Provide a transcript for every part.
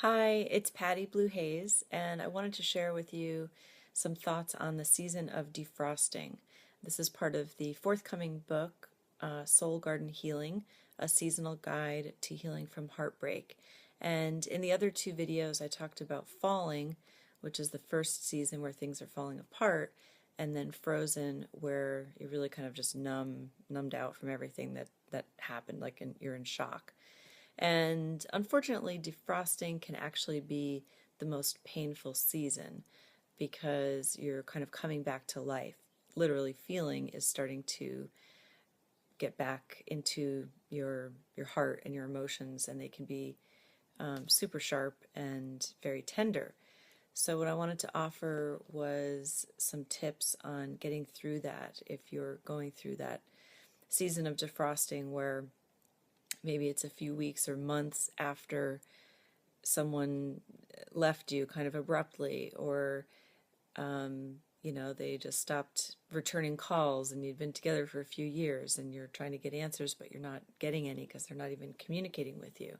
Hi, it's Patty Blue Hayes, and I wanted to share with you some thoughts on the season of defrosting. This is part of the forthcoming book, Soul Garden Healing, a seasonal guide to healing from heartbreak. And in the other two videos, I talked about falling, which is the first season where things are falling apart, and then frozen, where you're really kind of just numbed out from everything that happened, like you're in shock. And unfortunately, defrosting can actually be the most painful season because you're kind of coming back to life. Literally, feeling is starting to get back into your heart and your emotions, and they can be super sharp and very tender. So what I wanted to offer was some tips on getting through that if you're going through that season of defrosting where maybe it's a few weeks or months after someone left you kind of abruptly, or they just stopped returning calls and you'd been together for a few years and you're trying to get answers but you're not getting any because they're not even communicating with you.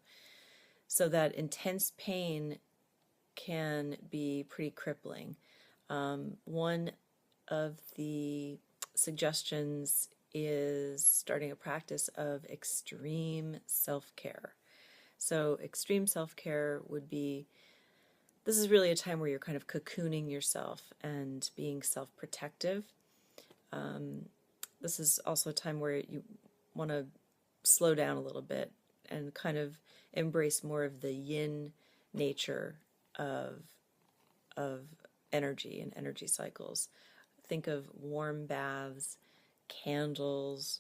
So that intense pain can be pretty crippling. One of the suggestions is starting a practice of extreme self-care. So extreme self-care would be, this is really a time where you're kind of cocooning yourself and being self-protective. This is also a time where you want to slow down a little bit and kind of embrace more of the yin nature of energy and energy cycles. Think of warm baths, candles,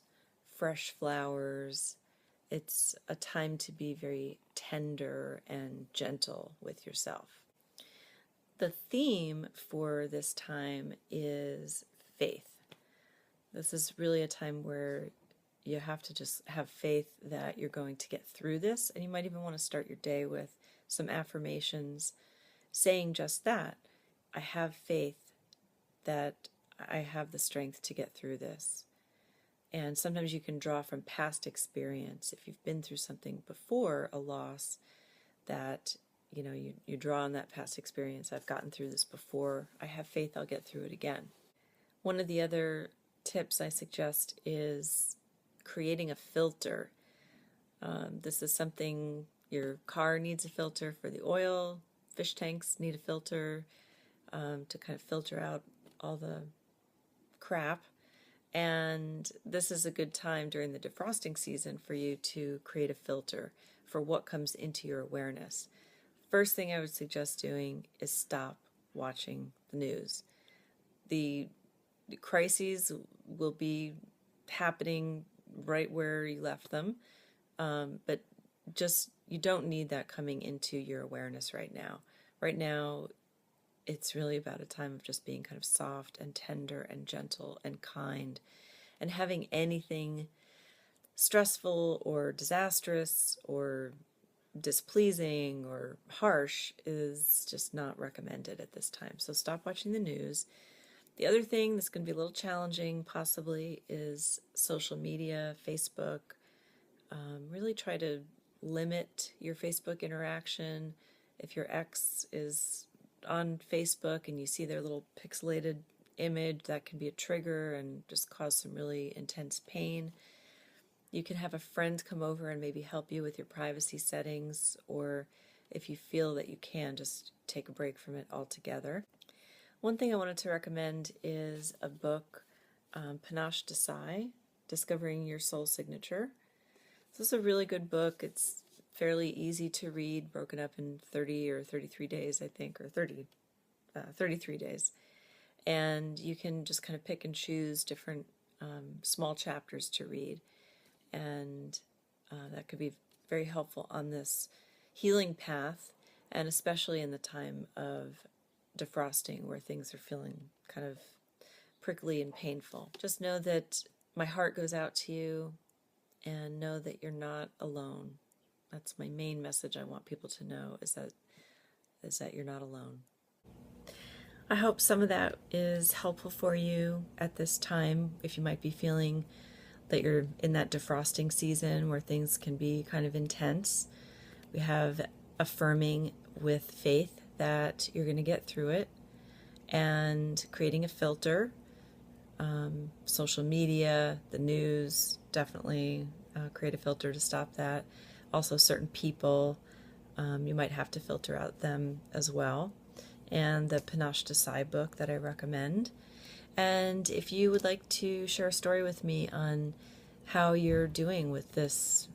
fresh flowers. It's a time to be very tender and gentle with yourself. The theme for this time is faith. This is really a time where you have to just have faith that you're going to get through this, and you might even want to start your day with some affirmations saying just that. I have faith that I have the strength to get through this. And sometimes you can draw from past experience. If you've been through something before, a loss, that you draw on that past experience. I've gotten through this before. I have faith I'll get through it again. One of the other tips I suggest is creating a filter. This is something, your car needs a filter for the oil, fish tanks need a filter to kind of filter out all the crap. And this is a good time during the defrosting season for you to create a filter for what comes into your awareness. First thing I would suggest doing is stop watching the news. The crises will be happening right where you left them, but just you don't need that coming into your awareness right now. Right now, it's really about a time of just being kind of soft and tender and gentle and kind, and having anything stressful or disastrous or displeasing or harsh is just not recommended at this time. So stop watching the news. The other thing that's going to be a little challenging possibly is social media, Facebook. Really try to limit your Facebook interaction. If your ex is on Facebook and you see their little pixelated image, that can be a trigger and just cause some really intense pain. You can have a friend come over and maybe help you with your privacy settings, or if you feel that you can, just take a break from it altogether. One thing I wanted to recommend is a book, Panache Desai, Discovering Your Soul Signature. This is a really good book. It's fairly easy to read, broken up in 30 or 33 days, I think, or 33 days. And you can just kind of pick and choose different small chapters to read. And that could be very helpful on this healing path, and especially in the time of defrosting where things are feeling kind of prickly and painful. Just know that my heart goes out to you, and know that you're not alone. That's my main message I want people to know, is that you're not alone. I hope some of that is helpful for you at this time, if you might be feeling that you're in that defrosting season where things can be kind of intense. We have affirming with faith that you're going to get through it, and creating a filter. Social media, the news, definitely create a filter to stop that. Also, certain people, you might have to filter out them as well. And the Panache Desai book that I recommend. And if you would like to share a story with me on how you're doing with this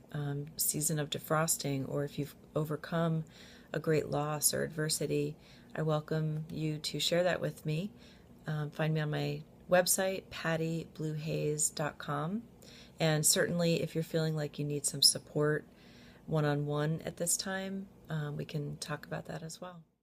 season of defrosting, or if you've overcome a great loss or adversity, I welcome you to share that with me. Find me on my website, pattybluehaze.com. And certainly if you're feeling like you need some support one-on-one at this time, we can talk about that as well.